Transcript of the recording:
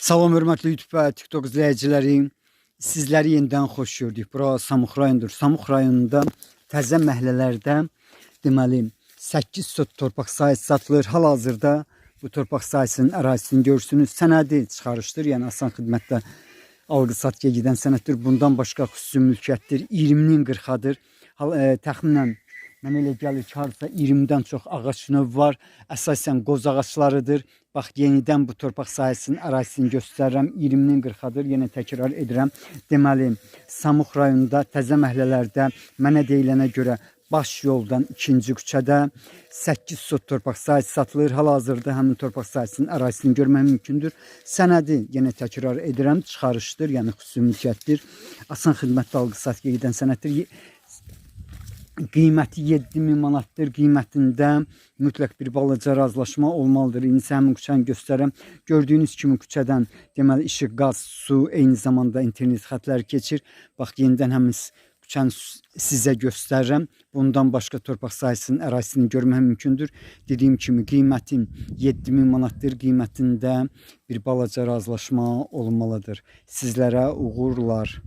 Salam hörmətli YouTube və TikTok izləyiciləri. Sizləri yenidən xoş gördük. Bura Samux rayondur. Samux rayonunda təzə məhəllələrdə deməli 8 sot torpaq sahəsi satılır. Hal-hazırda bu torpaq sahəsinin ərazisini görürsünüz. Sənədi çıxarışdır. Yəni asan xidmətdə alqı-satqıya gedən sənəddir. Bundan başqa xüsusi mülkiyyətdir. 20-nin 40-adır. Təxminən mənə elə gəlir ki, harasa 20-dən çox ağac növü var. Əsasən qoz ağaclarıdır. Bax, yenidən bu torpaq sahəsinin ərazisini göstərirəm. 20-nin 40-adır. Yenə təkrar edirəm. Deməli, Samux rayonunda təzə məhəllələrdə mənə deyilənə görə baş yoldan 2-ci küçədə 8 sot torpaq sahəsi satılır. Hal-hazırda həmin torpaq sahəsinin ərazisini görmək mümkündür. Sənədi yenə təkrar edirəm. Çıxarışdır, yəni xüsusi mülkiyyətdir. Asan xidmətdə alqı-satqıya gedən sənəddir. Qiyməti 7000 manatdır. Qiymətində mütləq bir balaca razılaşma olmalıdır. İndi həmin küçəni göstərəm. Gördüyünüz kimi küçədən deməli işıq, qaz, su, eyni zamanda internet xətləri keçir. Bax, yenidən həmin küçəni sizə göstərirəm. Bundan başqa torpaq sahəsinin ərazisini görmək mümkündür. Dediyim kimi qiymətin 7000 manatdır. Qiymətində bir balaca razılaşma olmalıdır. Sizlərə uğurlar.